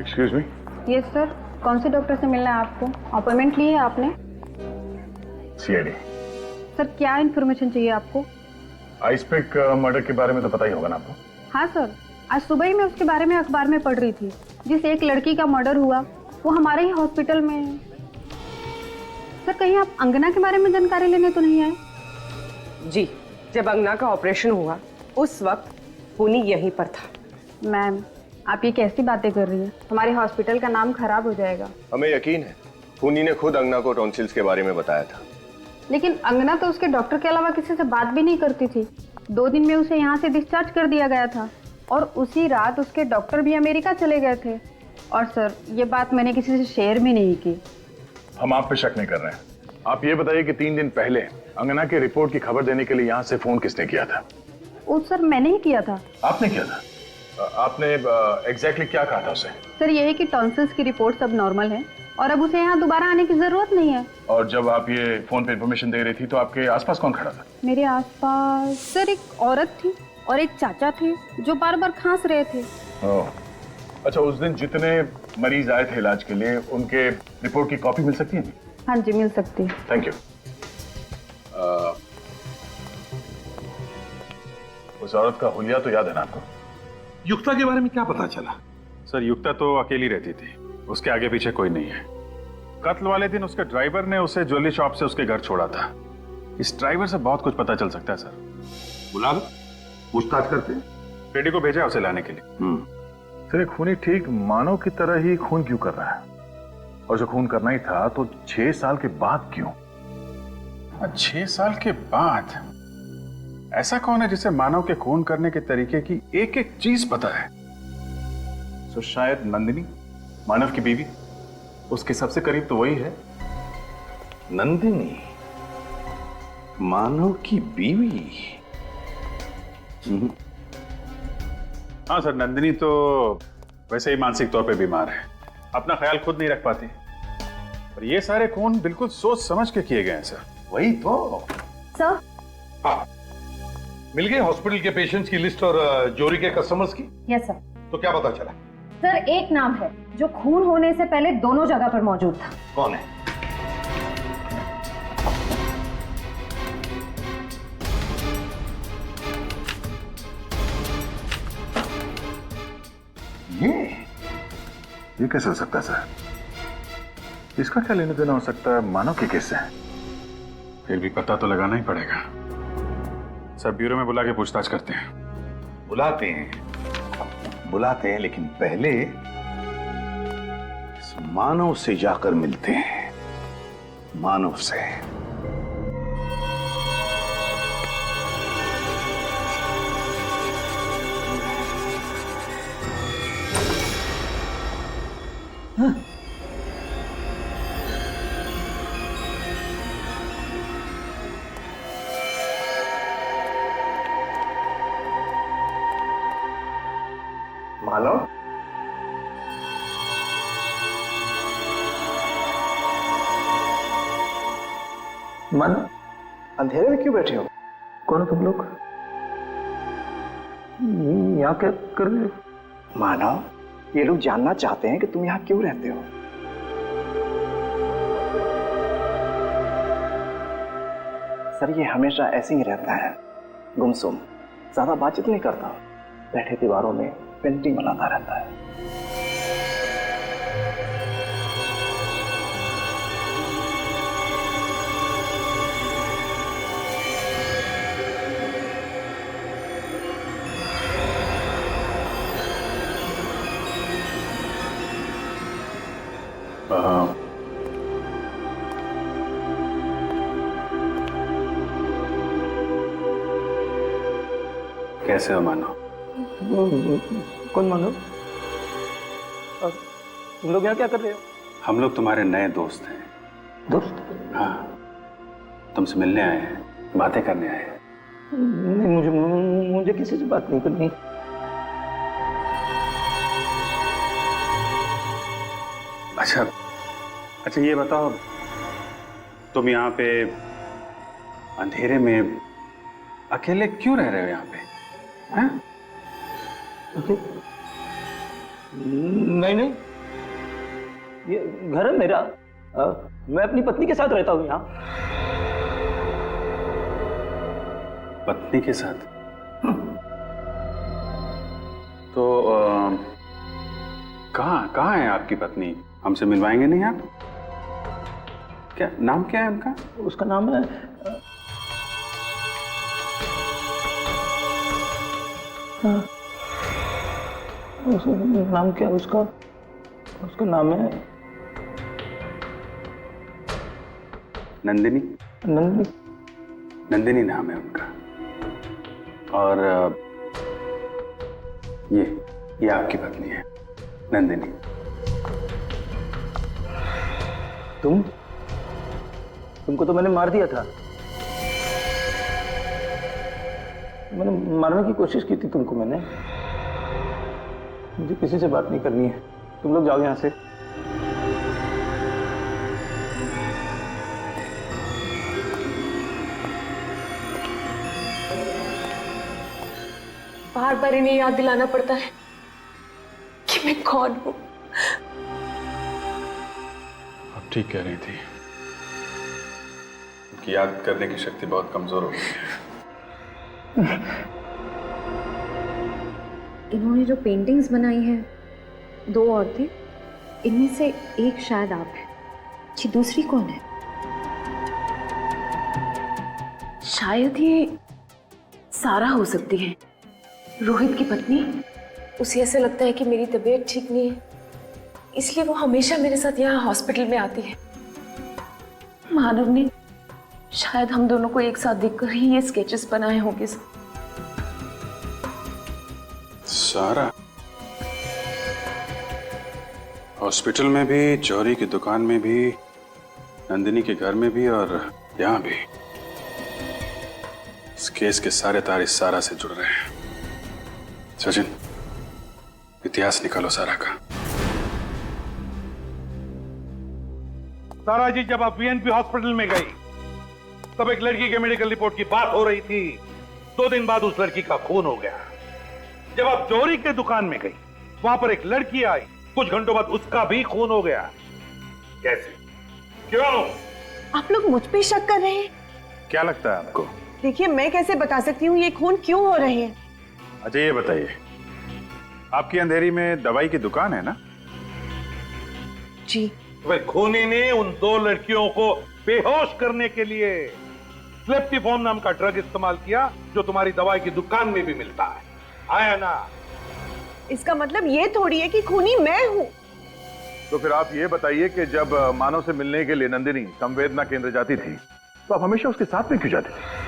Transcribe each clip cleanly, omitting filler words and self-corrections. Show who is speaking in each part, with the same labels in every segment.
Speaker 1: Excuse me.
Speaker 2: Yes sir, कौन से doctor से मिलना है आपको? अपॉइंटमेंट ली है आपने?
Speaker 1: सीआईडी।
Speaker 2: सर क्या इन्फॉर्मेशन चाहिए आपको?
Speaker 1: आइसपिक मर्डर के बारे में तो पता ही होगा ना आपको।
Speaker 2: हाँ सर, आज सुबह ही मैं उसके बारे में अखबार में पढ़ रही थी। जिस एक लड़की का मर्डर हुआ वो हमारे ही हॉस्पिटल में है। सर कहीं आप अंगना के बारे में जानकारी लेने तो नहीं आए?
Speaker 3: जी, जब अंगना का ऑपरेशन हुआ उस वक्त पुनी यहीं पर था।
Speaker 2: मैम आप ये कैसी बातें कर रही हैं? हमारे हॉस्पिटल का नाम खराब हो जाएगा।
Speaker 4: हमें यकीन है पुनी ने खुद अंगना को टॉन्सिल्स के बारे में बताया था।
Speaker 2: लेकिन अंगना तो उसके डॉक्टर के अलावा किसी से बात भी नहीं करती थी। 2 दिन में उसे यहाँ से डिस्चार्ज कर दिया गया था और उसी रात उसके डॉक्टर भी अमेरिका चले गए थे। और सर ये बात मैंने किसी से शेयर भी नहीं की।
Speaker 1: हम आप पे शक नहीं कर रहे हैं। आप ये बताइए कि 3 दिन पहले अंगना की रिपोर्ट की खबर देने के लिए यहाँ से फोन किसने किया था?
Speaker 2: वो सर मैंने ही किया था।
Speaker 1: आपने किया था? आपने एग्जैक्टली क्या कहा था उसे?
Speaker 2: सर ये है कि टॉन्सिल्स की रिपोर्ट सब नॉर्मल है और अब उसे यहाँ दोबारा आने की जरूरत नहीं है।
Speaker 1: और जब आप ये फोन पे इंफॉर्मेशन दे रही थी तो आपके आसपास कौन खड़ा था?
Speaker 2: मेरे आसपास सर एक औरत थी और एक चाचा थे जो बार बार खांस रहे थे।
Speaker 1: ओह, अच्छा उस दिन जितने मरीज आए थे इलाज के लिए उनके रिपोर्ट की कॉपी मिल सकती है?
Speaker 2: हाँ जी मिल सकती है।
Speaker 1: Thank you. उस औरत का हुलिया तो याद है ना आपको?
Speaker 5: युक्ता के बारे में क्या पता चला?
Speaker 6: सर युक्ता तो अकेली रहती थी, उसके आगे पीछे कोई नहीं है। कत्ल वाले दिन उसके ड्राइवर ने उसे ज्वेलरी शॉप से उसके घर छोड़ा था। इस ड्राइवर से बहुत कुछ पता चल सकता है सर।
Speaker 5: बुला लो, पूछताछ करते हैं।
Speaker 6: पेडी को भेजा है उसे लाने के लिए।
Speaker 1: सर एक खूनी ठीक मानव की तरह ही खून क्यों कर रहा है? और जो खून करना ही था तो 6 साल के बाद क्यों?
Speaker 6: 6 साल के बाद? ऐसा कौन है जिसे मानव के खून करने के तरीके की एक एक चीज पता है? तो शायद नंदिनी, मानव की बीवी। उसके सबसे करीब तो वही है।
Speaker 5: नंदिनी मानव की बीवी?
Speaker 6: हाँ सर, नंदिनी तो वैसे ही मानसिक तौर पे बीमार है, अपना ख्याल खुद नहीं रख पाती। और ये सारे खून बिल्कुल सोच समझ के किए गए हैं सर।
Speaker 5: वही तो।
Speaker 2: सर
Speaker 5: हाँ, मिल गए हॉस्पिटल के पेशेंट्स की लिस्ट और जोरी के कस्टमर्स की?
Speaker 7: Yes sir.
Speaker 5: तो क्या पता चला?
Speaker 7: सर एक नाम है जो खून होने से पहले दोनों जगह पर मौजूद था।
Speaker 5: कौन है?
Speaker 1: ये कैसे हो सकता है सर? इसका क्या लेना देना हो सकता है मानव के केस से?
Speaker 6: फिर भी पता तो लगाना ही पड़ेगा सर। ब्यूरो में बुला के पूछताछ करते हैं।
Speaker 5: बुलाते हैं लेकिन पहले इस मानव से जाकर मिलते हैं। मानव से। मानव,
Speaker 8: मानव, अंधेरे में क्यों बैठे हो? कौन हो तुम लोग? यहाँ क्या कर रहे हो?
Speaker 9: मानव, ये लोग जानना चाहते हैं कि तुम यहाँ क्यों रहते हो। सर ये हमेशा ऐसे ही रहता है, गुमसुम, ज्यादा बातचीत नहीं करता, बैठे दीवारों में पेंटिंग बनाता रहता है।
Speaker 6: कैसे हो मानव?
Speaker 8: कौन मानव? तुम लोग यहाँ क्या कर रहे हो?
Speaker 6: हम लोग तुम्हारे नए दोस्त हैं।
Speaker 8: दोस्त?
Speaker 6: हाँ, तुमसे मिलने आए हैं, बातें करने आए हैं।
Speaker 8: नहीं, मुझे किसी से बात नहीं करनी।
Speaker 6: अच्छा ये बताओ, तुम यहाँ पे अंधेरे में अकेले क्यों रह रहे हो यहाँ पे? हैं?
Speaker 8: नहीं, ये घर है मेरा। मैं अपनी पत्नी के साथ रहता हूँ यहाँ।
Speaker 6: पत्नी के साथ? तो कहाँ है आपकी पत्नी? हमसे मिलवाएंगे नहीं आप? क्या नाम क्या है उनका?
Speaker 8: उसका नाम है नाम क्या है उसका? उसका नाम है
Speaker 6: नंदिनी।
Speaker 8: नंदिनी।
Speaker 6: नंदिनी नाम है उनका। और ये आपकी पत्नी है नंदिनी।
Speaker 8: तुमको तो मैंने मार दिया था। मैंने मारने की कोशिश की थी तुमको मैंने। मुझे किसी से बात नहीं करनी है, तुम लोग जाओ यहां से।
Speaker 10: बार बार इन्हें याद दिलाना पड़ता है कि मैं कौन हूं।
Speaker 6: आप ठीक कह रही थी, उनकी याद करने की शक्ति बहुत कमजोर हो गई है।
Speaker 7: इन्होंने जो पेंटिंग्स बनाई हैं, 2 औरतें, इनमें से एक शायद आप हैं। ये दूसरी कौन है?
Speaker 10: शायद ये सारा हो सकती है, रोहित की पत्नी। उसे ऐसा लगता है कि मेरी तबीयत ठीक नहीं है, इसलिए वो हमेशा मेरे साथ यहाँ हॉस्पिटल में आती है। मानव ने शायद हम दोनों को एक साथ देखकर ही ये स्केचेस बनाए होंगे।
Speaker 6: सारा हॉस्पिटल में भी, जौहरी की दुकान में भी, नंदिनी के घर में भी और यहाँ भी। इस केस के सारे तार इस सारा से जुड़ रहे हैं। सचिन, इतिहास निकालो सारा का।
Speaker 5: सारा जी, जब आप वीएनपी हॉस्पिटल में गई तब एक लड़की के मेडिकल रिपोर्ट की बात हो रही थी। 2 दिन बाद उस लड़की का खून हो गया। जब आप जौहरी के दुकान में गई, वहां पर एक लड़की आई, कुछ घंटों बाद उसका भी खून हो गया। कैसे? क्यों?
Speaker 10: आप लोग मुझ पे शक कर रहे हैं?
Speaker 1: क्या लगता है आपको?
Speaker 10: देखिए, मैं कैसे बता सकती हूँ ये खून क्यों हो रहे हैं।
Speaker 6: अच्छा ये बताइए, आपकी अंधेरी में दवाई की दुकान है ना?
Speaker 10: जी।
Speaker 5: वह खूनी ने उन 2 लड़कियों को बेहोश करने के लिए स्लेप्टिफॉर्म नाम का ड्रग इस्तेमाल किया, जो तुम्हारी दवाई की दुकान में भी मिलता है। आया ना?
Speaker 10: इसका मतलब ये थोड़ी है कि खूनी मैं हूँ।
Speaker 1: तो फिर आप ये बताइए कि जब मानव से मिलने के लिए नंदिनी संवेदना केंद्र जाती थी, तो आप हमेशा उसके साथ में क्यों जाते थे?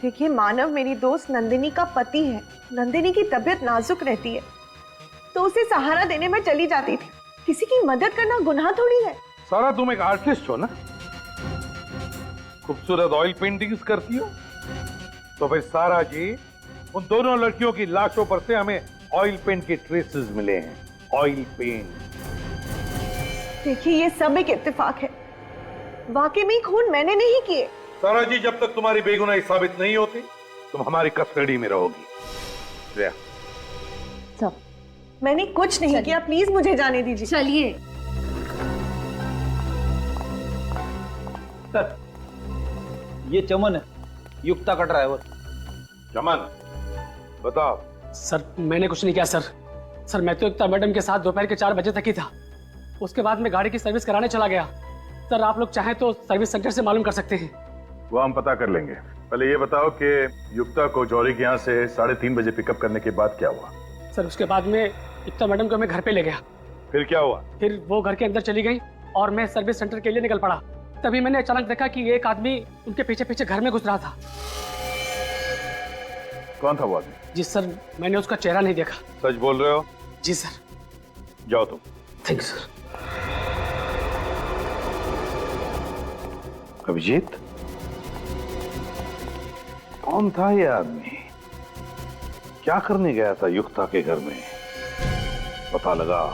Speaker 10: देखिए, मानव मेरी दोस्त नंदिनी का पति है। नंदिनी की तबीयत नाजुक रहती है, तो उसे सहारा देने में चली जाती थी। किसी की मदद करना गुनाह थोड़ी है।
Speaker 5: सारा, तुम एक आर्टिस्ट हो ना? खूबसूरत ऑयल पेंटिंग्स करती हो। तो फिर सारा जी, उन दोनों लड़कियों की लाशों पर से हमें ऑयल पेंट के ट्रेसेस मिले हैं। Oil paint.
Speaker 10: देखिए, ये सब एक इत्तेफाक है। वाकई में खून मैंने नहीं किए।
Speaker 5: सारा जी, जब तक तुम्हारी बेगुनाही साबित नहीं होती, तुम हमारी कस्टडी में रहोगी।
Speaker 10: सब मैंने कुछ नहीं किया, प्लीज मुझे जाने दीजिए।
Speaker 7: चलिए।
Speaker 8: सर, ये चमन है, युक्ता का ड्राइवर।
Speaker 5: चमन, बताओ।
Speaker 11: सर, मैंने कुछ नहीं किया सर। मैं तो युक्ता मैडम के साथ दोपहर के 4 बजे तक ही था। उसके बाद मैं गाड़ी की सर्विस कराने चला गया। सर, आप लोग चाहें तो सर्विस सेंटर से मालूम कर सकते हैं।
Speaker 1: वो हम पता कर लेंगे। पहले ये बताओ कि युक्ता को जौहरी के यहाँ से 3:30 बजे पिकअप करने के बाद क्या हुआ?
Speaker 11: सर, उसके बाद में युक्ता मैडम को मैं घर पे ले गया।
Speaker 5: फिर क्या हुआ?
Speaker 11: फिर वो घर के अंदर चली गई और मैं सर्विस सेंटर के लिए निकल पड़ा। तभी मैंने अचानक देखा कि एक आदमी उनके पीछे पीछे घर में घुस रहा था।
Speaker 1: कौन था वो आदमी?
Speaker 11: जी सर, मैंने उसका चेहरा नहीं देखा।
Speaker 5: सच बोल रहे हो?
Speaker 11: जी सर।
Speaker 5: जाओ तुम।
Speaker 11: Thank you sir.
Speaker 1: अभिजीत, कौन था ये आदमी? क्या करने गया था युक्ता के घर में? पता लगाओ।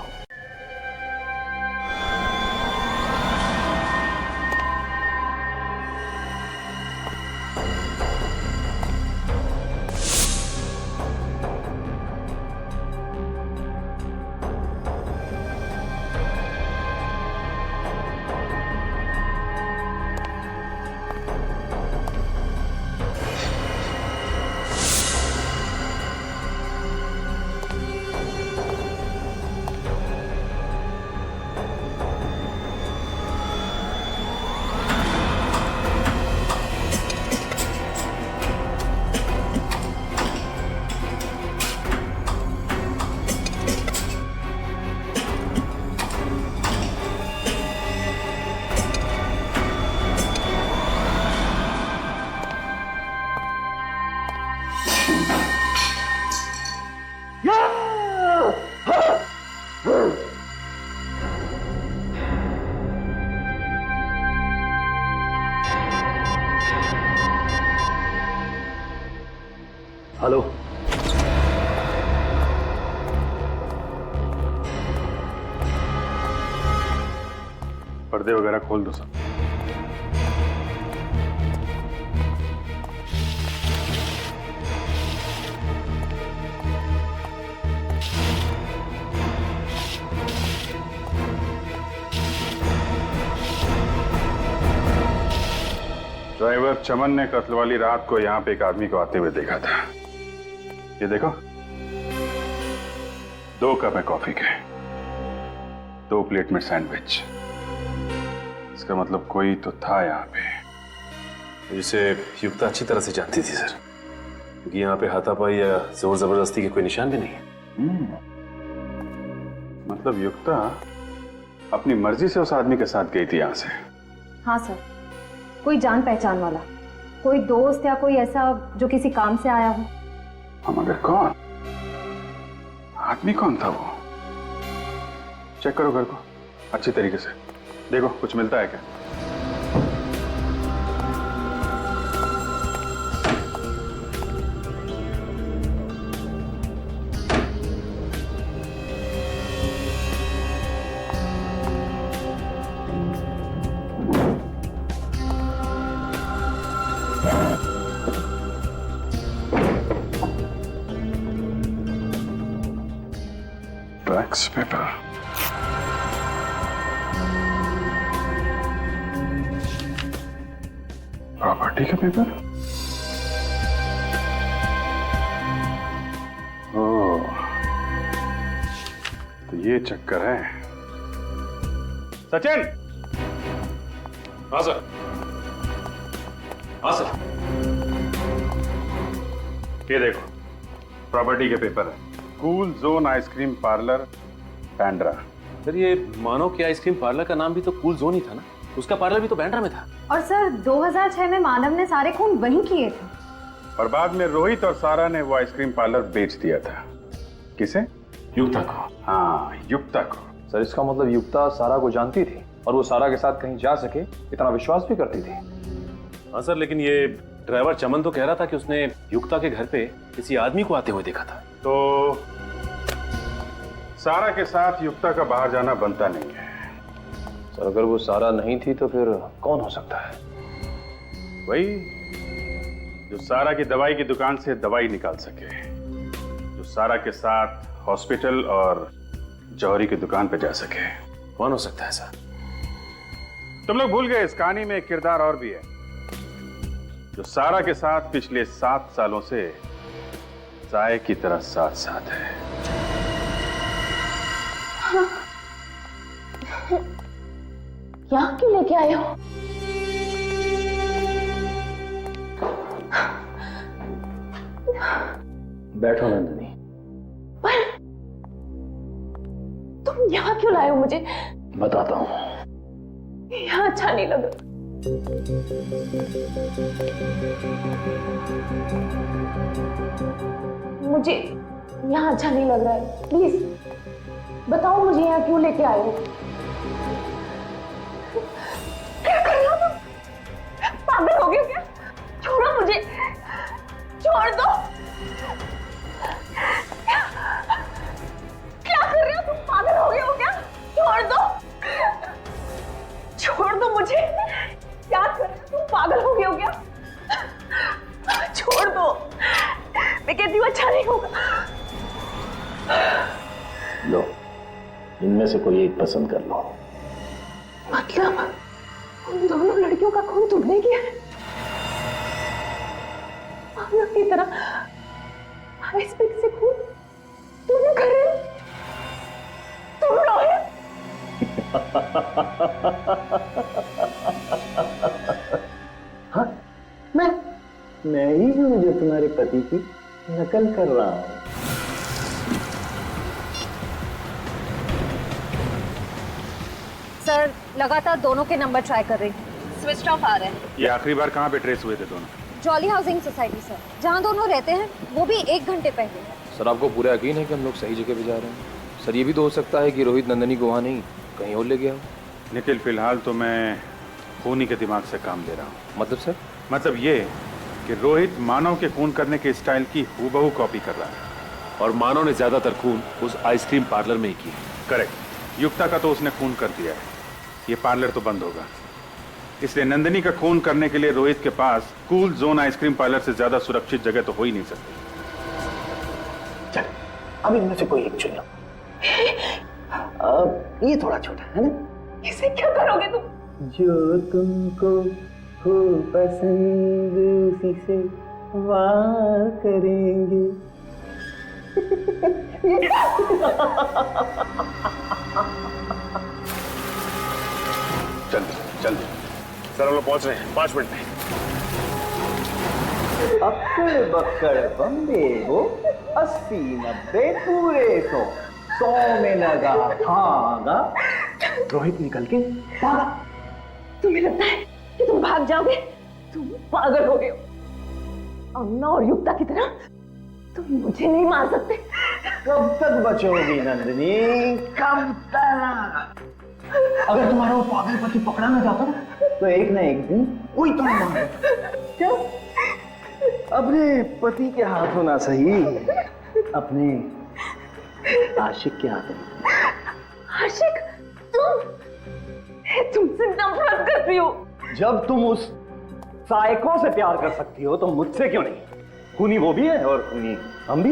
Speaker 12: हेलो,
Speaker 6: पर्दे वगैरह खोल दो सब। ड्राइवर चमन ने कत्ल वाली रात को यहां पे एक आदमी को आते हुए देखा था। ये देखो, 2 कप है कॉफी के, 2 प्लेट में सैंडविच। इसका मतलब कोई तो था यहाँ पे।
Speaker 12: जिसे युक्ता अच्छी तरह से जानती थी सर, क्योंकि यहाँ पे हाथापाई या जोर जबरदस्ती के कोई निशान भी नहीं है।
Speaker 6: मतलब युक्ता अपनी मर्जी से उस आदमी के साथ गई थी यहाँ से?
Speaker 7: हाँ सर, कोई जान पहचान वाला, कोई दोस्त या कोई ऐसा जो किसी काम से आया हो।
Speaker 6: हम मगर कौन? आदमी कौन था वो? चेक करो घर को अच्छी तरीके से, देखो कुछ मिलता है क्या। टैक्स पेपर, प्रॉपर्टी का पेपर। ओह, तो ये चक्कर है। सचिन!
Speaker 12: हाँ सर। हाँ सर।
Speaker 6: ये देखो, प्रॉपर्टी के पेपर है। Cool zone ice cream parlour, Bandra.
Speaker 12: Sir ये मानव के आइसक्रीम पार्लर का नाम भी तो कूल जोन ही था ना, उसका पार्लर भी तो बैंड्रा में था।
Speaker 7: और सर 2006 में मानव ने सारे खून वहीं किए थे।
Speaker 6: और बाद में रोहित और सारा ने वो आइसक्रीम पार्लर बेच दिया था। किसे?
Speaker 12: युक्ता को।
Speaker 6: हाँ, युक्ता को।
Speaker 8: सर इसका मतलब युक्ता सारा को जानती थी और वो सारा के साथ कहीं जा सके इतना विश्वास भी करती थी।
Speaker 12: हाँ सर, लेकिन ये ड्राइवर चमन तो कह रहा था कि उसने युक्ता के घर पे किसी आदमी को आते हुए देखा था।
Speaker 6: तो सारा के साथ युक्ता का बाहर जाना बनता नहीं है।
Speaker 8: सर अगर वो सारा नहीं थी तो फिर कौन हो सकता है?
Speaker 6: वही जो सारा की दवाई की दुकान से दवाई निकाल सके, जो सारा के साथ हॉस्पिटल और जौहरी की दुकान पे जा सके।
Speaker 12: कौन हो सकता है सर?
Speaker 6: तुम लोग भूल गए, इस कहानी में एक किरदार और भी है जो सारा के साथ पिछले 7 सालों से साए की तरह साथ साथ है।
Speaker 10: यहाँ क्यों लेके आए हो?
Speaker 12: बैठो नंदिनी।
Speaker 10: पर तुम यहाँ क्यों लाए हो मुझे?
Speaker 12: बताता हूँ।
Speaker 10: यहाँ अच्छा नहीं लगा। मुझे यहाँ अच्छा नहीं लग रहा है, प्लीज बताओ मुझे यहाँ क्यों लेके आए हो? क्या कर रहे हो तुम? पागल हो गए हो क्या? छोड़ो मुझे, छोड़ दो। क्या कर रहे हो तुम? पागल हो गए हो क्या? छोड़ दो, छोड़ दो मुझे। क्या कर रहे हो तुम? पागल हो गए हो क्या? छोड़ दो, मैं कहती हूँ अच्छा नहीं होगा।
Speaker 12: लो, इनमें से कोई एक पसंद कर लो।
Speaker 10: मतलब उन दोनों लड़कियों का खून तुमने किया है? पागल की तरह आइस पिक से खून तुम कर रहे हो? तुम रोहित?
Speaker 12: हाँ, मैं ही हूँ जो तुम्हारे पति की नकल कर रहा हूँ।
Speaker 7: सर लगातार दोनों के नंबर ट्राई कर रही हूँ, स्विच ऑफ आ रहे हैं।
Speaker 6: ये आखिरी बार कहाँ पे ट्रेस हुए थे दोनों?
Speaker 7: जॉली हाउसिंग सोसाइटी सर, जहाँ दोनों रहते हैं वो भी 1 घंटे पहले।
Speaker 8: सर आपको पूरा यकीन है कि हम लोग सही जगह पे जा रहे हैं? सर ये भी तो हो सकता है कि रोहित नंदिनी को वहाँ नहीं कहीं और ले गया हो।
Speaker 6: निखिल, फिलहाल तो मैं खूनी के दिमाग से काम ले रहा हूँ।
Speaker 8: मतलब सर?
Speaker 6: मतलब ये कि रोहित मानव के खून करने के स्टाइल की हूबहू कॉपी कर रहा है।
Speaker 5: और मानव ने ज्यादातर खून उस आइसक्रीम पार्लर में ही की।
Speaker 6: करेक्ट। युक्ता का तो उसने खून कर दिया है, ये पार्लर तो बंद होगा। इसलिए नंदिनी का खून करने के लिए रोहित के पास कूल जोन आइसक्रीम पार्लर से ज्यादा सुरक्षित जगह तो हो ही नहीं सकती।
Speaker 12: चल, अब इनमें से कोई एक चुन लो। ये थोड़ा छोटा है ना?
Speaker 10: इसे क्या करोगे तुम?
Speaker 12: जो तुमको हो पसंद उसी से वार करेंगे।
Speaker 6: जल्दी जल्दी।
Speaker 4: सर हम लोग पहुंच रहे हैं 5 मिनट में।
Speaker 12: अक्कड़ बक्कड़ बम्बे हो 80 90 पूरे 100 में लगा भागा। रोहित निकल के भागा।
Speaker 10: तुम्हें लगता है कि तुम भाग जाओगे? तुम पागल हो गए हो। अम्ना और युक्ता की तरह तुम मुझे नहीं मार सकते।
Speaker 12: कब तक बचोगी नंदिनी, कब तक? अगर तुम्हारा वो पागल पति पकड़ा ना जाता ना, तो एक ना एक दिन कोई तुम्हें मारे। क्या? अपने पति के हाथों ना सही, अपने आशिक के हाथों।
Speaker 10: आशिक? तुमसे नफरत करती हो।
Speaker 12: जब तुम उस साइको से प्यार कर सकती हो तो मुझसे क्यों नहीं? खूनी वो भी है और खूनी हम भी,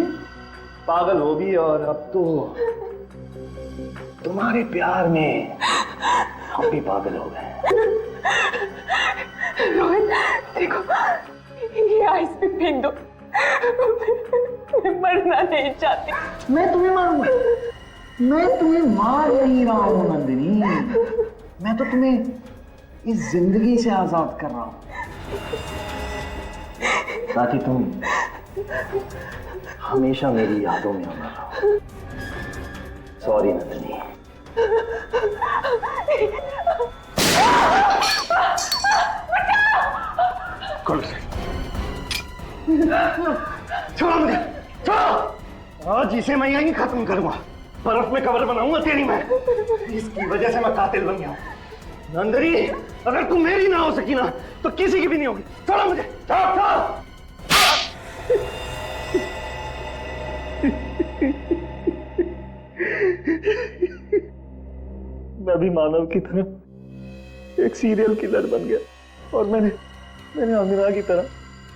Speaker 12: पागल वो भी, और अब तो तुम्हारे प्यार में हम भी पागल हो गए।
Speaker 10: रोहित देखो, ये आइसक्रीम फेंक दो। मैं मरना नहीं चाहती।
Speaker 12: मैं तुम्हें मारूंगा? मैं तुम्हें मार नहीं रहा हूं नंदिनी, मैं तो तुम्हें इस जिंदगी से आजाद कर रहा हूं ताकि तुम हमेशा मेरी यादों में अमर रहो। सॉरी नंदिनी।
Speaker 6: कौन से?
Speaker 12: छोड़ो मुझे, छोड़ो। आज इसे मैं यहीं खत्म करूंगा। बर्फ में कब्र बनाऊंगा तेरी मैं। इसकी वजह से मैं कातिल बन गया हूं। नंदिनी, अगर तुम मेरी ना हो सकी ना, तो किसी की भी नहीं होगी। छोड़ो मुझे, छोड़ो। मैं भी मानव की तरह एक सीरियल किलर बन गया और मैंने अमीरा की तरह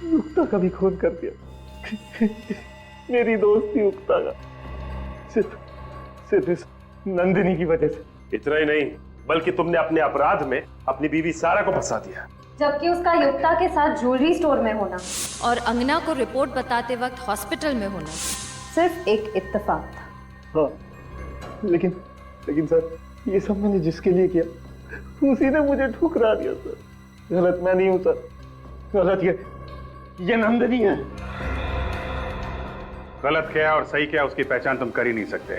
Speaker 12: युक्ता का भी खून कर दिया। मेरी दोस्ती युक्ता का सिर्फ इस नंदिनी की वजह से।
Speaker 13: इतना ही नहीं, बल्कि तुमने अपने अपराध में अपनी बीवी सारा को फंसा दिया,
Speaker 7: जबकि उसका युक्ता के साथ ज्वेलरी स्टोर में होना
Speaker 14: और अंगना को रिपोर्ट बताते वक्त हॉस्पिटल में होना
Speaker 7: सिर्फ एक इत्तेफाक था।
Speaker 12: हाँ, लेकिन सर, ये सब मैंने जिसके लिए किया उसी ने मुझे ठुकरा दिया सर। गलत मैं नहीं हूं सर, गलत ये नंदिनी है।
Speaker 6: गलत क्या और सही क्या उसकी पहचान तुम कर ही नहीं सकते,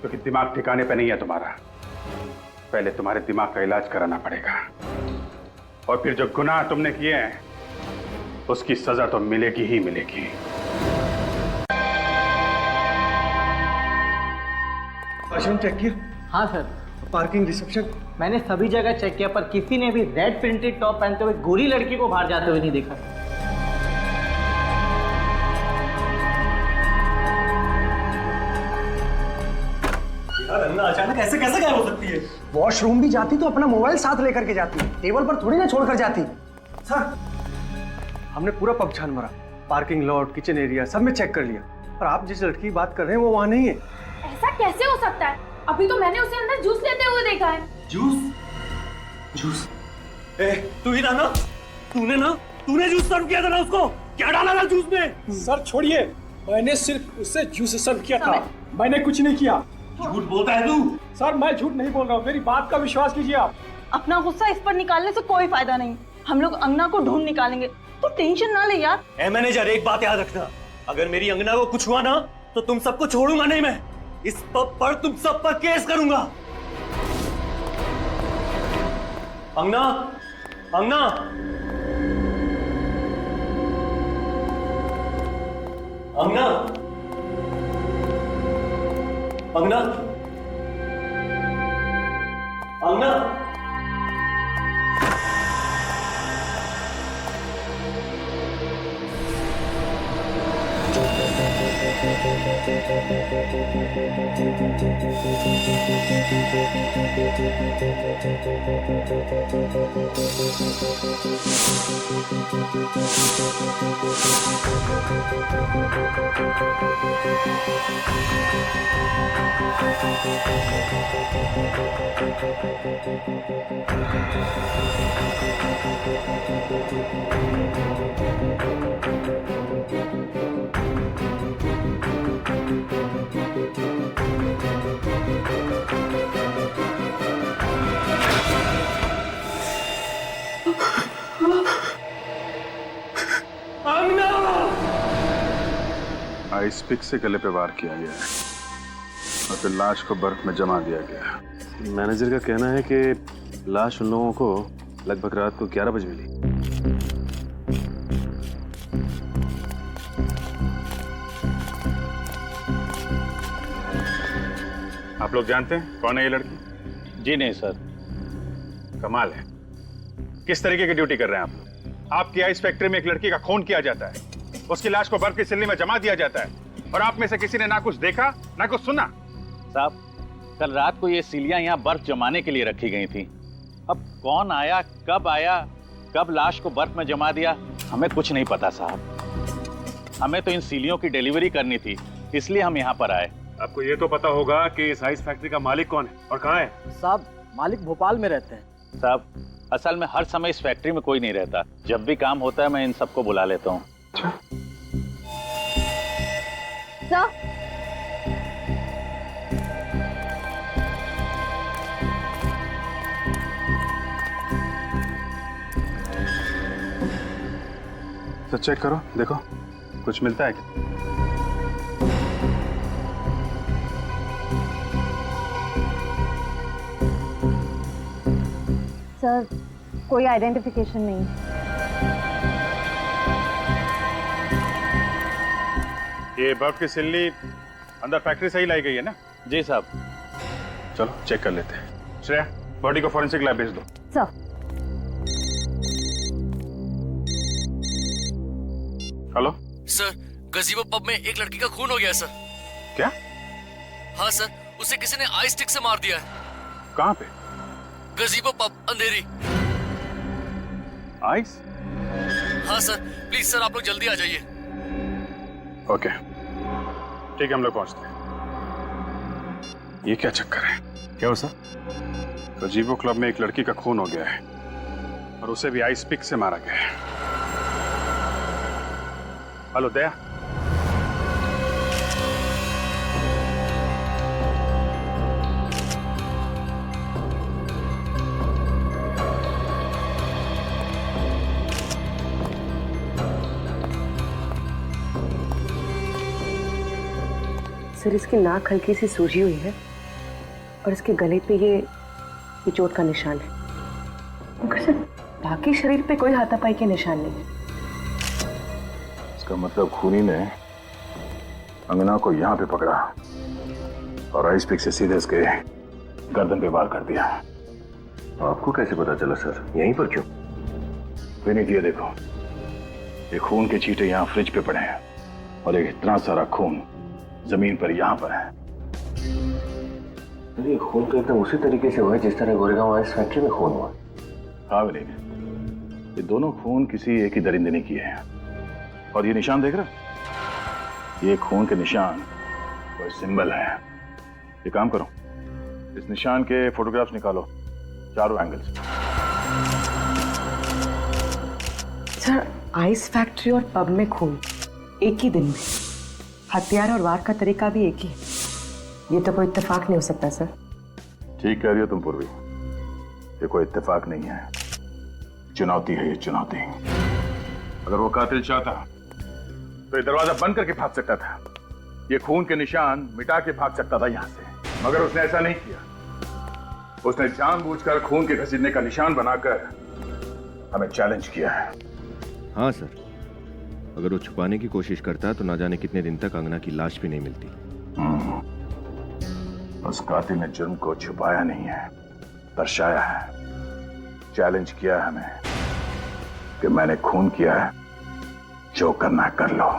Speaker 6: क्योंकि दिमाग ठिकाने पे नहीं है तुम्हारा। पहले तुम्हारे दिमाग का इलाज कराना पड़ेगा, और फिर जो गुनाह तुमने किए हैं उसकी सजा तो मिलेगी ही मिलेगी।
Speaker 12: वॉशरूम चेक किया?
Speaker 15: हाँ सर।
Speaker 12: Parking, reception?
Speaker 15: मैंने सभी जगह चेक किया, पर किसी ने भी रेड प्रिंटेड टॉप पहनते हुए गोरी लड़की को बाहर जाते हुए नहीं देखा।
Speaker 12: यार अन्ना अचानक ऐसे कैसे गायब हो सकती है? वॉशरूम भी जाती तो अपना मोबाइल साथ लेकर के जाती, टेबल पर थोड़ी ना छोड़कर जाती। सर, हमने पूरा पब छान मारा, पार्किंग लॉट, किचन एरिया सब में चेक कर लिया, पर आप जिस लड़की की बात कर रहे हैं वो वहाँ नहीं है।
Speaker 10: ऐसा कैसे हो सकता है? अभी तो मैंने उसे अंदर जूस लेते हुए देखा है।
Speaker 12: जूस? तू ही था ना? तूने जूस सर्व किया था ना उसको? क्या डाला था जूस में?
Speaker 11: सर छोड़िए, मैंने सिर्फ उससे जूस सर्व किया था, मैंने कुछ नहीं किया।
Speaker 12: झूठ बोलता है तू?
Speaker 11: सर मैं झूठ नहीं बोल रहा हूँ, मेरी बात का विश्वास कीजिए आप।
Speaker 16: अपना गुस्सा इस पर निकालने से कोई फायदा नहीं, हम लोग अंगना को ढूंढ निकालेंगे, तो टेंशन ना ले यार।
Speaker 12: ए मैनेजर, एक बात याद रखना, अगर मेरी अंगना को कुछ हुआ ना तो तुम सबको छोड़ूंगा नहीं मैं। इस पब पर तुम सब पर केस करूंगा। अंगना, अंगना, अंगना, अंगना, अंगना,
Speaker 6: आइस पिक से गले पे वार किया गया है और फिर लाश को बर्फ में जमा दिया गया।
Speaker 17: मैनेजर का कहना है कि लाश उन लोगों को लगभग रात को 11 बजे मिली।
Speaker 6: आप लोग जानते हैं कौन है ये लड़की?
Speaker 18: जी नहीं सर।
Speaker 6: कमाल है, किस तरीके की ड्यूटी कर रहे हैं आप? आपकी आइस फैक्ट्री में एक लड़की का खून किया जाता है, उसकी लाश को बर्फ की सिल्ली में जमा दिया जाता है और आप में से किसी ने ना कुछ देखा ना कुछ सुना।
Speaker 18: साहब, कल रात को ये सिलियां यहाँ बर्फ जमाने के लिए रखी गई थी। अब कौन आया, कब लाश को बर्फ में जमा दिया, हमें कुछ नहीं पता साहब। हमें तो इन सिलियों की डिलीवरी करनी थी, इसलिए हम यहाँ पर आए।
Speaker 17: आपको ये तो पता होगा कि इस आइस फैक्ट्री का मालिक कौन है और कहाँ है?
Speaker 15: साहब, मालिक भोपाल में रहते हैं।
Speaker 18: साहब, असल में हर समय इस फैक्ट्री में कोई नहीं रहता। जब भी काम होता है मैं इन सबको बुला लेता हूँ।
Speaker 6: तो चेक करो, देखो कुछ मिलता है क्या?
Speaker 2: सर, कोई आइडेंटिफिकेशन नहीं।
Speaker 6: ये बर्फ की सिल्ली अंदर फैक्ट्री से ही लाई गई है ना?
Speaker 18: जी साहब।
Speaker 6: चलो चेक कर लेते हैं। श्रेया, बॉडी को फॉरेंसिक लैब भेज दो।
Speaker 2: सर।
Speaker 6: हेलो
Speaker 19: सर, गजीबो पब में एक लड़की का खून हो गया सर।
Speaker 6: क्या?
Speaker 19: हाँ सर, उसे किसी ने आइस स्टिक से मार दिया है।
Speaker 6: कहाँ पे?
Speaker 19: गजीबो पब, अंधेरी।
Speaker 6: आइस?
Speaker 19: हाँ सर, प्लीज सर आप लोग जल्दी आ जाइए।
Speaker 6: ओके, ठीक है, हम लोग पहुंचते हैं। ये क्या चक्कर है?
Speaker 17: क्या हो सर?
Speaker 6: गजीबो क्लब में एक लड़की का खून हो गया है और उसे भी आइस पिक से मारा गया है। हेलो दया,
Speaker 3: सर इसकी नाक हल्की सी सूजी हुई है और इसके गले पे ये चोट का निशान है, मगर सर बाकी शरीर पे कोई हाथापाई के निशान नहीं है।
Speaker 1: इसका मतलब खूनी ने अंगना को यहाँ पे पकड़ा और आइस पिक से सीधे इसके गर्दन पे वार कर दिया।
Speaker 4: आपको कैसे पता चला सर? यहीं पर क्यों?
Speaker 1: विनीत, ये देखो, ये खून के छींटे यहाँ फ्रिज पे पड़े हैं और एक इतना सारा खून जमीन पर यहाँ पर है।
Speaker 4: ये खून तो एकदम उसी तरीके से हुआ है जिस तरह गोरेगांव आइस फैक्ट्री में खून हुआ।
Speaker 1: हाँ विनीत, ये दोनों खून किसी एक ही दरिंदे ने किए हैं। और ये निशान देख रहा, ये खून के निशान कोई सिंबल है। ये काम करो, इस निशान के फोटोग्राफ्स निकालो चारों एंगल से।
Speaker 3: सर आइस फैक्ट्री और पब में खून एक ही दिन में, हथियार और वार का तरीका भी एक ही है। ये तो कोई इत्तेफाक नहीं हो सकता सर।
Speaker 1: ठीक कह रही हो तुम पूर्वी, ये कोई इत्तेफाक नहीं है, चुनौती है ये चुनौती। अगर वो कातिल चाहता तो ये दरवाजा बंद करके भाग सकता था, ये खून के निशान मिटा के भाग सकता था यहां से, मगर उसने ऐसा नहीं किया। उसने जानबूझकर खून के घसीटने का निशान बनाकर हमें चैलेंज किया है।
Speaker 17: हाँ सर, अगर वो छुपाने की कोशिश करता तो ना जाने कितने दिन तक अंगना की लाश भी नहीं मिलती।
Speaker 1: उस कातिल ने जुर्म को छुपाया नहीं है, दर्शाया है। चैलेंज किया है हमें कि मैंने खून किया है, जो करना है कर लो।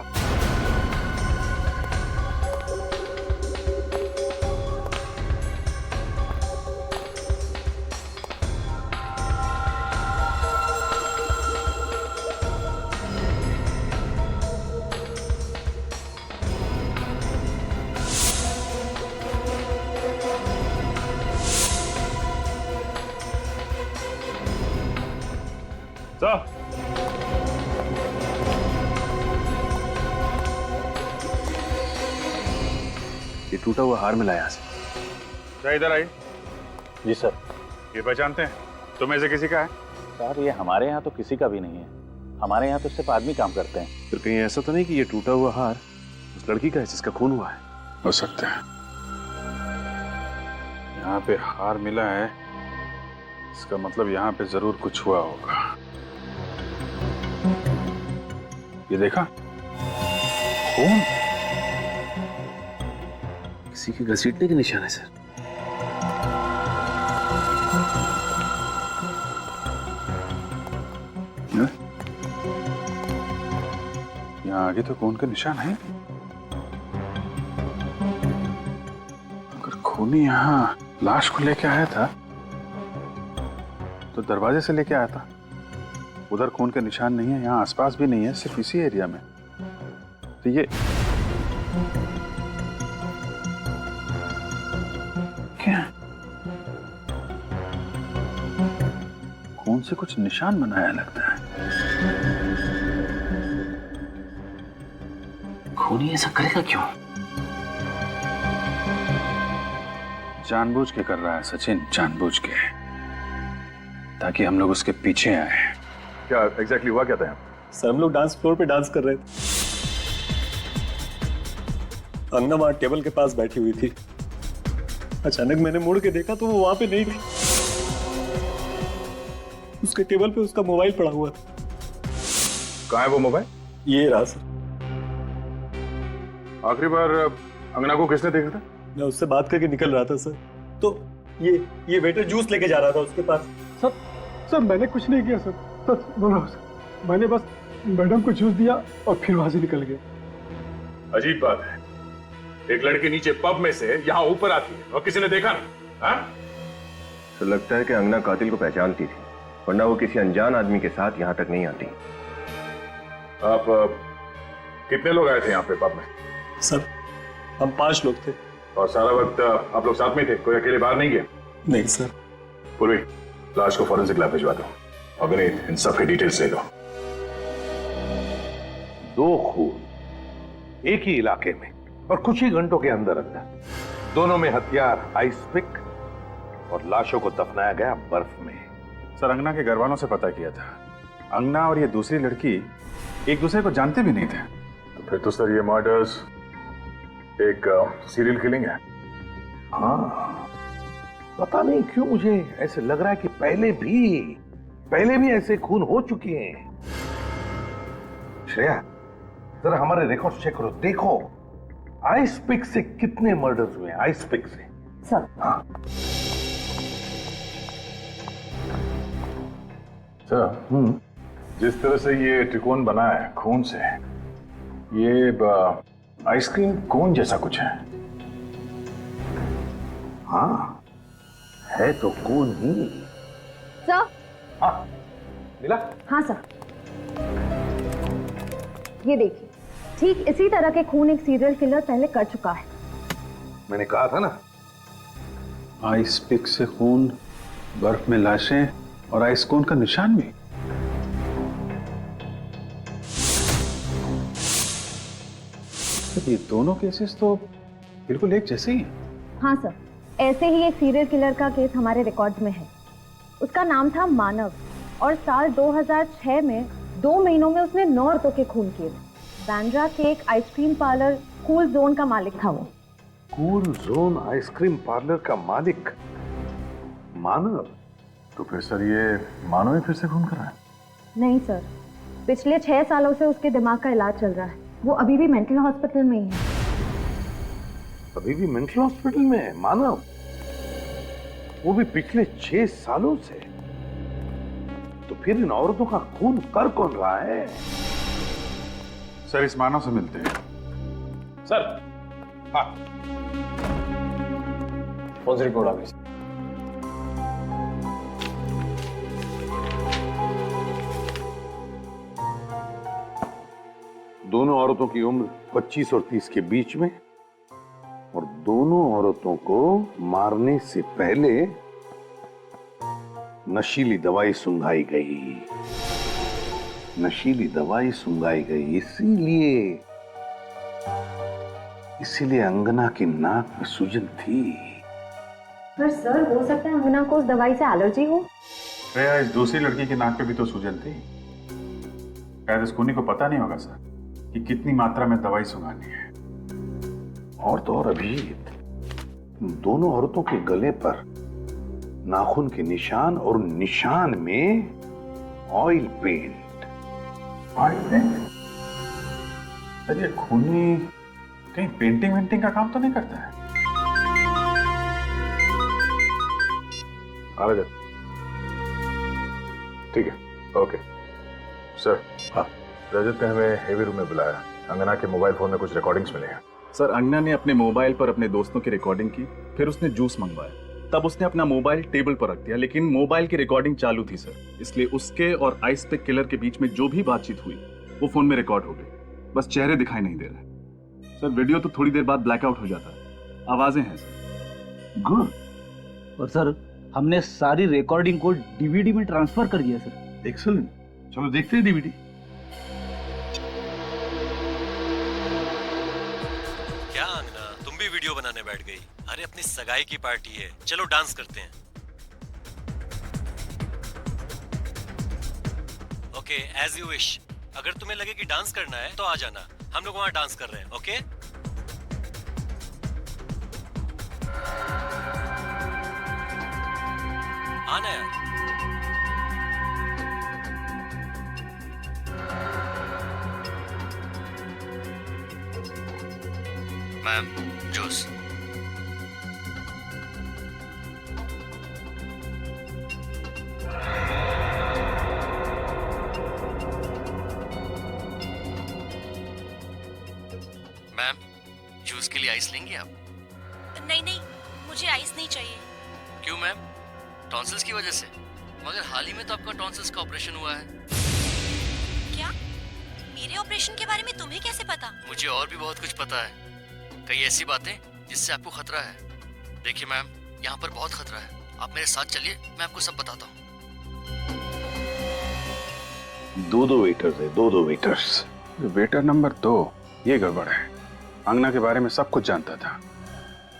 Speaker 17: ये टूटा हुआ हार मिला यहाँ से।
Speaker 6: क्या इधर आई?
Speaker 18: जी सर।
Speaker 6: ये पहचानते हैं? तुम्हें से किसी का है?
Speaker 18: सर ये हमारे यहाँ तो किसी का भी नहीं है, हमारे यहाँ तो सिर्फ आदमी काम करते हैं।
Speaker 17: फिर कहीं ऐसा तो नहीं कि ये टूटा हुआ हार उस लड़की का है जिसका खून हुआ है?
Speaker 6: हो सकता है। यहाँ पे हार मिला है, इसका मतलब यहाँ पे जरूर कुछ हुआ होगा। ये देखा? खून
Speaker 17: किसी के घसीटने के निशान है सर।
Speaker 6: यहाँ आगे तो खून के निशान है। अगर खूनी यहाँ लाश को लेके आया था तो दरवाजे से लेके आया था। उधर खून के निशान नहीं है, यहाँ आसपास भी नहीं है, सिर्फ इसी एरिया में। तो ये क्या? खून से कुछ निशान बनाया लगता है।
Speaker 17: खूनी ऐसा करेगा क्यों?
Speaker 6: जानबूझ के कर रहा है सचिन, जानबूझ के, ताकि हम लोग उसके पीछे आए।
Speaker 1: क्या एग्जैक्टली हुआ क्या था?
Speaker 13: सर हम लोग डांस फ्लोर पे डांस कर रहे थे। अंगना वहां टेबल के पास बैठी हुई थी। अचानक मैंने मुड़ के देखा तो वो वहां पे नहीं थी। उसके टेबल पे उसका मोबाइल पड़ा हुआ था।
Speaker 1: कहाँ है वो मोबाइल?
Speaker 13: ये रहा सर।
Speaker 1: आखिरी बार अंगना को किसने देखा था?
Speaker 13: मैं उससे बात करके निकल रहा था सर, तो ये वेटर जूस लेके जा रहा था उसके पास।
Speaker 20: सर मैंने कुछ नहीं किया सर, सच बोलो सर। मैंने बस मैडम को जूस दिया और फिर वहां से निकल गया।
Speaker 1: अजीब बात है, एक लड़की नीचे पब में से यहाँ ऊपर आती है और किसी ने देखा नहीं। हाँ?
Speaker 4: तो लगता है कि अंगना कातिल को पहचानती थी, वरना वो किसी अनजान आदमी के साथ यहाँ तक नहीं आती।
Speaker 1: आप कितने लोग आए थे यहाँ पे पब में?
Speaker 13: सर हम 5 लोग थे।
Speaker 1: और सारा वक्त आप लोग साथ में थे, कोई अकेले बाहर नहीं गया?
Speaker 13: नहीं सर।
Speaker 1: पूर्वी, लाश को फॉरेंसिक लैब भिजवा दो। अगनीत, इन सब की डिटेल्स ले लो।
Speaker 5: 2 खून एक ही इलाके में और कुछ ही घंटों के अंदर अंदर, दोनों में हथियार आइस पिक, और लाशों को दफनाया गया बर्फ में।
Speaker 6: सर अंगना के घर वालों से पता किया था, अंगना और ये दूसरी लड़की एक दूसरे को जानते भी नहीं थे।
Speaker 1: तो फिर तो सर ये मर्डर्स एक सीरियल किलिंग है।
Speaker 5: हाँ, पता नहीं क्यों मुझे ऐसे लग रहा है कि पहले भी ऐसे खून हो चुके हैं। श्रेया, जरा हमारे रिकॉर्ड चेक करो, देखो आइस पिक से कितने मर्डर्स हुए हैं। आइस पिक से
Speaker 3: सर।
Speaker 1: हाँ सर, जिस तरह से ये त्रिकोण बना है खून से, ये आइसक्रीम कोन जैसा कुछ है।
Speaker 5: हाँ, है तो कोन ही।
Speaker 2: सर।
Speaker 5: हाँ मिला?
Speaker 7: हाँ सर, ये देखिए, ठीक इसी तरह के खून एक सीरियल किलर पहले कर चुका है।
Speaker 5: मैंने कहा था ना।
Speaker 6: आइस पिक से खून, बर्फ में लाशें और आइस कोन का निशान भी। ये दोनों केसेस तो बिल्कुल एक जैसे ही हैं।
Speaker 7: हाँ सर, ऐसे ही एक सीरियल किलर का केस हमारे रिकॉर्ड्स में है। उसका नाम था मानव और साल 2006 में 2 महीनों में उसने 9 औरतों के खून किए। बांद्रा के एक आइसक्रीम पार्लर कूल जोन का मालिक था वो।
Speaker 5: कूल जोन आइसक्रीम पार्लर का मालिक मानव?
Speaker 1: तो फिर सर ये मानव ही फिर से खून कर रहा है?
Speaker 7: नहीं सर, पिछले 6 सालों से उसके दिमाग का इलाज चल रहा है। वो अभी भी मेंटल हॉस्पिटल में ही है।
Speaker 5: अभी भी मेंटल हॉस्पिटल में है मानव, वो भी पिछले 6 सालों से। तो फिर इन औरतों का खून कर कौन रहा है?
Speaker 6: सर इस मानव से मिलते हैं।
Speaker 5: सर हाँ,
Speaker 8: कौन सी रिपोर्ट आ गई?
Speaker 5: दोनों औरतों की उम्र 25 और 30 के बीच में, और दोनों औरतों को मारने से पहले नशीली दवाई सुंघाई गई। नशीली दवाई सुंघाई गई इसीलिए अंगना की नाक में सूजन थी।
Speaker 7: पर सर हो सकता है अंगना को उस दवाई से एलर्जी हो।
Speaker 6: श्रेया, इस दूसरी लड़की की नाक पे भी तो सूजन थी। शायद इस खूनी को पता नहीं होगा सर कि कितनी मात्रा में दवाई सुंघानी है।
Speaker 5: और तो और अभी दोनों औरतों के गले पर नाखून के निशान और निशान में oil paint.
Speaker 6: Oil paint? Sir ये खूनी कहीं पेंटिंग वेंटिंग का काम तो नहीं करता है?
Speaker 1: आ रहा ठीक है, ओके सर। हाँ, रजत ने हमें हेवी रूम में बुलाया। अंगना के मोबाइल फोन में कुछ रिकॉर्डिंग्स मिले हैं।
Speaker 6: सर अंगना ने अपने मोबाइल पर अपने दोस्तों की रिकॉर्डिंग की, फिर उसने जूस मंगवाया, तब उसने अपना मोबाइल टेबल पर रख दिया, लेकिन मोबाइल की रिकॉर्डिंग चालू थी सर, इसलिए उसके और आइस पिक किलर के बीच में जो भी बातचीत हुई वो फोन में रिकॉर्ड हो गई। बस चेहरे दिखाई नहीं दे रहे सर। वीडियो तो थोड़ी देर बाद ब्लैकआउट हो जाता है, आवाजें हैं सर।
Speaker 15: गुड। और सर हमने सारी रिकॉर्डिंग को डीवीडी में ट्रांसफर कर दिया सर।
Speaker 5: एक्सीलेंट, चलो देखते हैं डीवीडी।
Speaker 19: क्या अंगना, तुम भी वीडियो बनाने बैठ गई? अरे अपनी सगाई की पार्टी है, चलो डांस करते हैं। Okay, as you wish. अगर तुम्हें लगे कि डांस करना है तो आ जाना, हम लोग वहां डांस कर रहे हैं। ओके आना यार। Ma'am juice. मैम जूस के लिए आइस लेंगी आप?
Speaker 21: नहीं नहीं, मुझे आइस नहीं चाहिए।
Speaker 19: क्यों मैम? टॉन्सिल्स की वजह से? मगर हाल ही में तो आपका टॉन्सिल्स का ऑपरेशन हुआ है।
Speaker 21: क्या? मेरे ऑपरेशन के बारे में तुम्हें कैसे पता?
Speaker 19: मुझे और भी बहुत कुछ पता है, कई ऐसी बातें जिससे आपको खतरा है। देखिए मैम, यहाँ पर बहुत खतरा है, आप मेरे साथ चलिए, मैं आपको सब बताता हूँ।
Speaker 5: दो वेटर्स है, दो वेटर्स।
Speaker 6: वेटर नंबर 2 ये गड़बड़ है। अंगना के बारे में सब कुछ जानता था,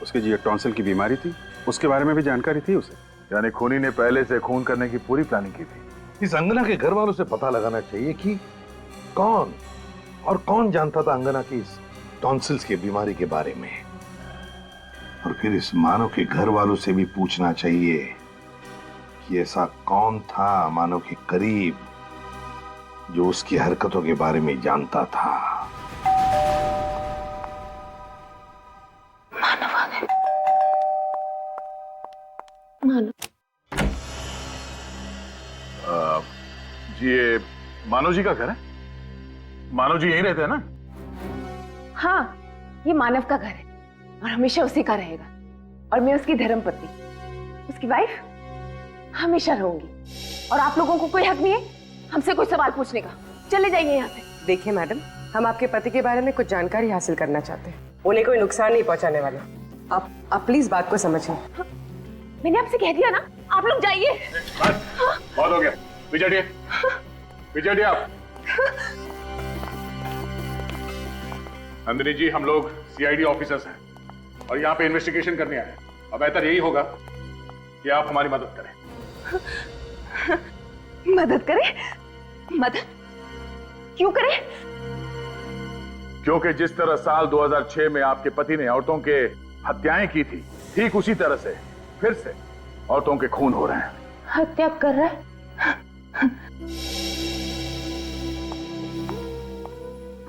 Speaker 6: उसके जी टॉन्सिल की बीमारी थी, उसके बारे में भी जानकारी थी उसे।
Speaker 5: यानी खूनी ने पहले से खून करने की पूरी प्लानिंग की थी। इस अंगना के घर वालों से पता लगाना चाहिए कि कौन जानता था अंगना की इस टॉन्सिल्स की बीमारी के बारे में। और फिर इस मानव के घर वालों से भी पूछना चाहिए कि ऐसा कौन था मानव के करीब जो उसकी हरकतों के बारे में जानता था।
Speaker 10: मानव आ गए। मानव
Speaker 1: जी, ये मानव जी का घर है? मानव जी यहीं रहते हैं ना?
Speaker 3: हाँ, ये मानव का घर है और हमेशा उसी का रहेगा। और मैं उसकी धर्मपत्नी, उसकी वाइफ हमेशा रहूंगी। और आप लोगों को कोई हक नहीं है हमसे कोई सवाल पूछने का। चले जाइए यहाँ से।
Speaker 22: देखिए मैडम, हम आपके पति के बारे में कुछ जानकारी हासिल करना चाहते हैं, उन्हें कोई नुकसान नहीं पहुंचाने वाले। आप प्लीज बात को समझिए।
Speaker 3: हाँ, मैंने आपसे कह दिया ना, आप लोग जाइए।
Speaker 1: बहुत हो गया, विजय आप। नंदिनी जी, हम लोग सीआईडी ऑफिसर्स हैं और यहाँ पे इन्वेस्टिगेशन करने आए हैं। अब बेहतर यही होगा कि आप हमारी मदद करें।
Speaker 3: मदद करें? मदद क्यों करें?
Speaker 1: क्योंकि जिस तरह साल 2006 में आपके पति ने औरतों के हत्याएं की थी, ठीक उसी तरह से फिर से औरतों के खून हो रहे हैं।
Speaker 3: हत्या कर रहा है?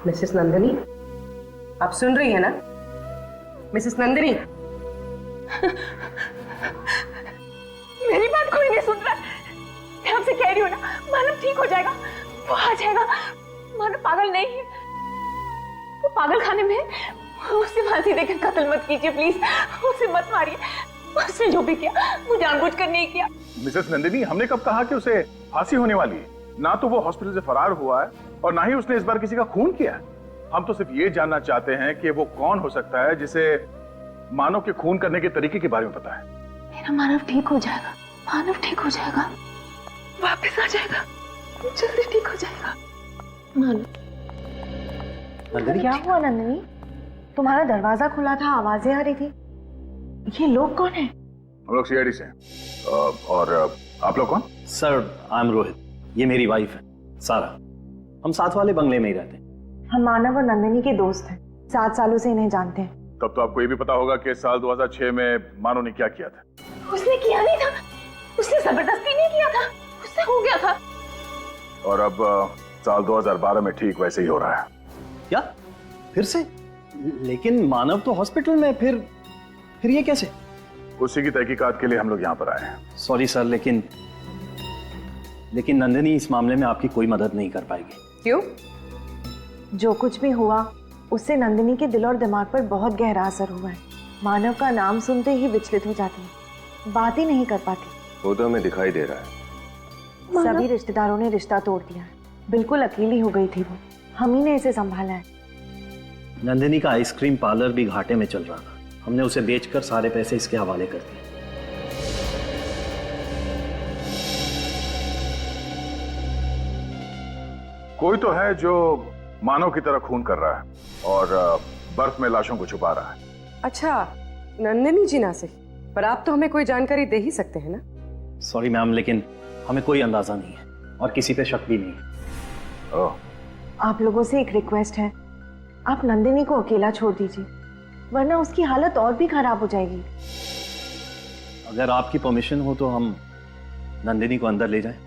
Speaker 22: मिसेस नंदिनी, आप सुन रही है ना?
Speaker 3: मिसेस नंदिनी।
Speaker 10: मेरी बात कोई नहीं सुन रहा। मैं आपसे कह रही हूँ ना, मानव ठीक हो जाएगा, वो आ जाएगा। मानव पागल नहीं है, वो पागल खाने में है। उसे फांसी देकर कत्ल मत कीजिए प्लीज, उसे मत मारिए। उसने जो भी किया वो जानबूझकर नहीं किया।
Speaker 1: मिसेस नंदिनी, हमने कब कहा कि उसे फांसी होने वाली है? ना तो वो हॉस्पिटल से फरार हुआ है और ना ही उसने इस बार किसी का खून किया है। हम तो सिर्फ ये जानना चाहते हैं कि वो कौन हो सकता है जिसे मानव के खून करने के तरीके के बारे में पता है।
Speaker 10: मेरा मानव ठीक हो जाएगा, मानव ठीक हो जाएगा, वापस आ जाएगा, जल्दी ठीक हो जाएगा। मानव।
Speaker 7: नंदिनी क्या हुआ नंदिनी? तुम्हारा दरवाजा खुला था, आवाजें आ रही थी। ये लोग कौन है?
Speaker 1: हम लोग सीआईडी से हैं। और आप लोग कौन?
Speaker 15: सर आई एम रोहित, ये मेरी वाइफ है सारा। हम साथ वाले बंगले में ही रहते हैं।
Speaker 7: हम मानव और नंदिनी के दोस्त हैं, 7 सालों से इन्हें जानते हैं।
Speaker 1: तब तो आपको ये भी पता होगा कि साल 2006 में मानव ने क्या किया था।
Speaker 10: उसने किया नहीं था, उसने जबरदस्ती नहीं किया था, उससे हो गया था।
Speaker 1: और अब साल 2012 में ठीक वैसे ही हो रहा है।
Speaker 15: क्या फिर से? लेकिन मानव तो हॉस्पिटल में, फिर ये कैसे?
Speaker 1: उसी की तहकीकात के लिए हम लोग यहाँ पर आए हैं।
Speaker 15: सॉरी सर, लेकिन नंदिनी इस मामले में आपकी कोई मदद नहीं कर पाएगी।
Speaker 7: क्यों? जो कुछ भी हुआ उससे नंदिनी के दिल और दिमाग पर बहुत गहरा असर हुआ है। मानव का नाम सुनते ही विचलित हो जाती है, बात ही नहीं कर पाती।
Speaker 4: वो तो हमें दिखाई दे रहा है।
Speaker 7: सभी रिश्तेदारों ने रिश्ता तोड़ दिया है। बिल्कुल अकेली हो गई थी वो, हम ही ने इसे संभाला है।
Speaker 15: नंदिनी का आइसक्रीम पार्लर भी घाटे में चल रहा था, हमने उसे बेचकर सारे पैसे इसके हवाले कर दिए।
Speaker 1: कोई तो है जो मानव की तरह खून कर रहा है और बर्फ में लाशों को छुपा रहा है।
Speaker 22: अच्छा, नंदिनी जी ना सही, पर आप तो हमें कोई जानकारी दे ही सकते हैं ना?
Speaker 15: सॉरी मैम, लेकिन हमें कोई अंदाजा नहीं है और किसी पे शक भी नहीं है।
Speaker 1: ओह।
Speaker 7: आप लोगों से एक रिक्वेस्ट है, आप नंदिनी को अकेला छोड़ दीजिए, वरना उसकी हालत और भी खराब हो जाएगी।
Speaker 15: अगर आपकी परमिशन हो तो हम नंदिनी को अंदर ले जाएं।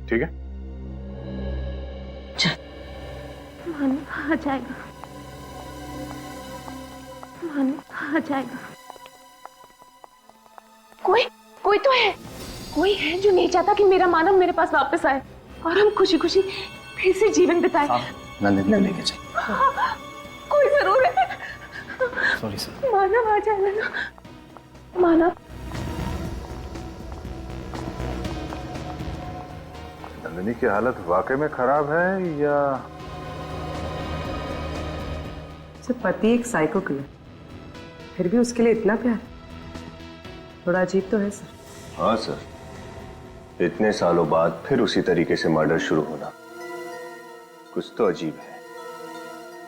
Speaker 1: ठीक है।
Speaker 10: मानव आ जाएगा, मानव आ जाएगा। कोई तो है, कोई है जो नहीं चाहता कि मेरा मानव मेरे पास वापस आए और हम खुशी खुशी फिर से जीवन बिताए।
Speaker 15: नंदिनी को लेके जाइए।
Speaker 10: कोई जरूर है।
Speaker 15: Sorry sir.
Speaker 10: मानव आ जाएगा ना, मानव।
Speaker 1: नंदिनी की हालत वाकई में खराब है या?
Speaker 22: पति एक साइको किलर, फिर भी उसके लिए इतना प्यार, थोड़ा अजीब तो है सर।
Speaker 4: हाँ सर, इतने सालों बाद फिर उसी तरीके से मर्डर शुरू होना कुछ तो अजीब है।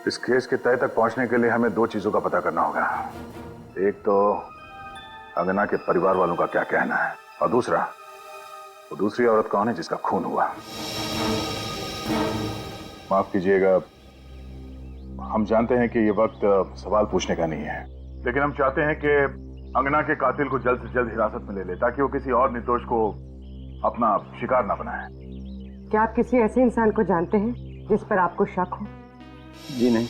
Speaker 1: इस केस के तय तक पहुंचने के लिए हमें 2 चीजों का पता करना होगा। एक तो अंगना के परिवार वालों का क्या कहना है, और दूसरा वो दूसरी औरत कौन है जिसका खून हुआ। माफ कीजिएगा, हम जानते हैं कि ये वक्त सवाल पूछने का नहीं है, लेकिन हम चाहते हैं कि अंगना के कातिल को जल्द से जल्द हिरासत में ले ले, ताकि वो किसी और निर्दोष को अपना शिकार ना बनाए।
Speaker 22: क्या आप किसी ऐसे इंसान को जानते हैं जिस पर आपको शक हो?
Speaker 15: जी नहीं।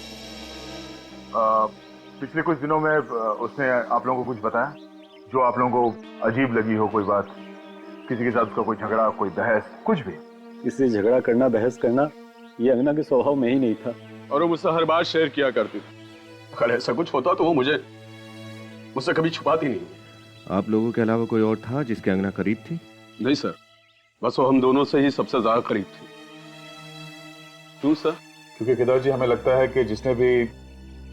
Speaker 1: पिछले कुछ दिनों में उसने आप लोगों को कुछ बताया जो आप लोगों को अजीब लगी हो? कोई बात, किसी के साथ उसका कोई झगड़ा, कोई बहस, कुछ भी?
Speaker 13: इससे झगड़ा करना, बहस करना ये अंगना के स्वभाव में ही नहीं था, और वो मुझसे हर बात शेयर किया करती थी। अगर ऐसा कुछ होता तो वो मुझसे कभी छुपाती नहीं।
Speaker 4: आप लोगों के अलावा कोई और था जिसके अंगना करीब थी?
Speaker 13: नहीं सर, बस वो हम दोनों से ही सबसे ज्यादा करीब थी। क्यों सर?
Speaker 1: क्योंकि केदार जी, हमें लगता है कि जिसने भी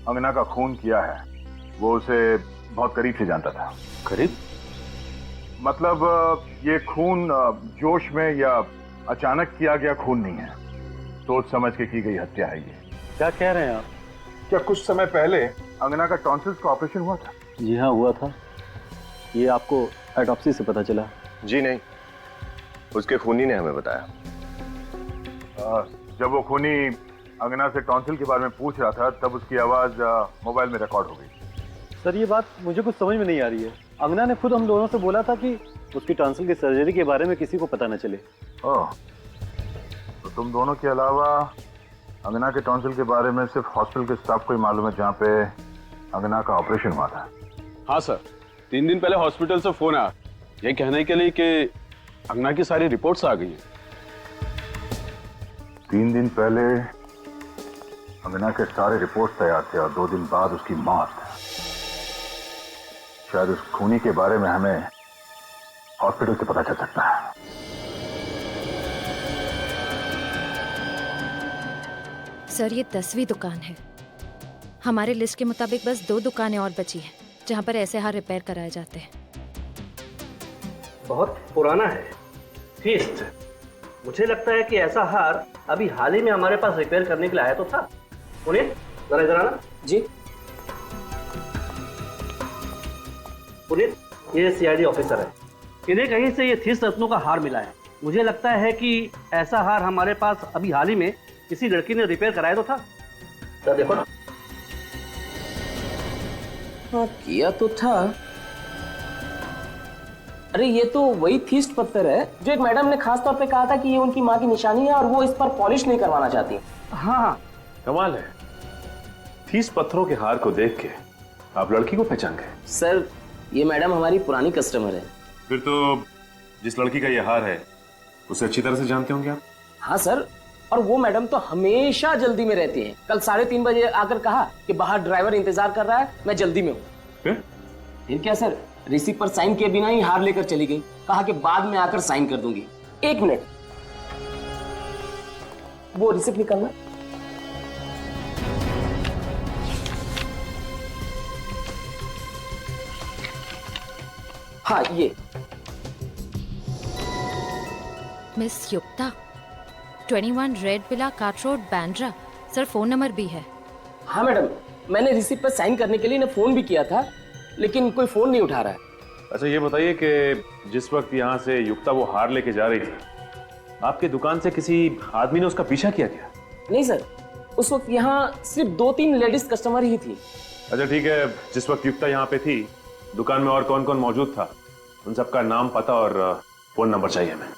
Speaker 1: अंगना का खून किया है वो उसे बहुत करीब से जानता था।
Speaker 13: करीब?
Speaker 1: मतलब ये खून जोश में या अचानक किया गया खून नहीं है, सोच समझ के की गई हत्या है ये।
Speaker 13: क्या कह रहे हैं आप?
Speaker 1: क्या कुछ समय पहले अंगना का टॉन्सिल्स का ऑपरेशन हुआ था?
Speaker 13: जी हाँ, हुआ था। ये आपको ऑटोप्सी से पता चला?
Speaker 4: जी नहीं, उसके खूनी ने हमें बताया।
Speaker 1: जब वो खूनी अंगना से टॉन्सिल के बारे में पूछ रहा था तब उसकी आवाज मोबाइल में रिकॉर्ड हो गई।
Speaker 13: सर ये बात मुझे कुछ समझ में नहीं आ रही है। अंगना ने खुद हम दोनों से बोला था कि उसकी टॉन्सिल की सर्जरी के बारे में किसी को पता न चले।
Speaker 1: ओह, तो तुम दोनों के अलावा अंगना के टॉन्सिल के बारे में सिर्फ हॉस्पिटल के स्टाफ को ही मालूम है, जहाँ पे अंगना का ऑपरेशन हुआ था।
Speaker 13: हाँ सर, 3 दिन पहले हॉस्पिटल से फोन आया ये कहने के लिए कि अंगना की सारी रिपोर्ट्स आ गई हैं।
Speaker 1: 3 दिन पहले अंगना के सारे रिपोर्ट तैयार थे और 2 दिन बाद उसकी मौत। शायद उस खूनी के बारे में हमें हॉस्पिटल से पता चल सकता है।
Speaker 21: सर ये 10वीं दुकान है। हमारे लिस्ट के मुताबिक बस 2 दुकानें और बची हैं जहां पर ऐसे हार रिपेयर कराए जाते हैं।
Speaker 15: बहुत पुराना है फीस्ट। मुझे लगता है कि ऐसा हार अभी हाल ही में हमारे पास रिपेयर करने के लिए आया तो था। पुनीत जरा इधर आना। जी पुनीत, ये सीआईडी ऑफिसर है। इन्हें कहीं से ये 30 रत्नों का हार मिला है। मुझे लगता है कि ऐसा हार हमारे पास अभी हाल ही में किसी लड़की ने रिपेयर कराया तो था। तो देखो ना।
Speaker 9: हाँ किया तो था। अरे ये तो वही थीस्ट पत्थर है जो एक मैडम ने खास तौर पे कहा था कि ये उनकी माँ की निशानी है और वो इस पर पॉलिश नहीं करवाना चाहती।
Speaker 15: हाँ
Speaker 17: कमाल है, 30 पत्थरों के हार को देख के आप लड़की को पहचान गए।
Speaker 9: सर ये मैडम हमारी पुरानी कस्टमर है।
Speaker 17: फिर तो जिस लड़की का ये हार है उसे अच्छी तरह से जानते होंगे आप।
Speaker 9: हाँ सर, और वो मैडम तो हमेशा जल्दी में रहती हैं। कल 3:30 बजे आकर कहा कि बाहर ड्राइवर इंतजार कर रहा है, मैं जल्दी में हूँ। फिर क्या सर, रिसिप्ट पर साइन किए बिना ही हार लेकर चली गई। कहा कि बाद में आकर साइन कर दूंगी। 1 मिनट, वो रिसिप्ट निकालना। हाँ ये
Speaker 21: मिस युक्ता, 21 रेड विला काट road Bandra. Sir phone number भी है।
Speaker 9: हाँ मैडम, मैंने रिसिप्ट पर साइन करने के लिए फोन भी किया था लेकिन कोई फोन नहीं उठा रहा है।
Speaker 17: अच्छा ये बताइए कि जिस वक्त यहाँ से युक्ता वो हार लेके जा रही थी, आपके दुकान से किसी आदमी ने उसका पीछा किया क्या?
Speaker 9: नहीं सर, उस वक्त यहाँ सिर्फ 2-3 लेडीज कस्टमर ही थी।
Speaker 17: अच्छा ठीक है, जिस वक्त युक्ता यहाँ पे थी दुकान में और कौन कौन मौजूद था, उन सबका नाम, पता और फोन नंबर चाहिए हमें।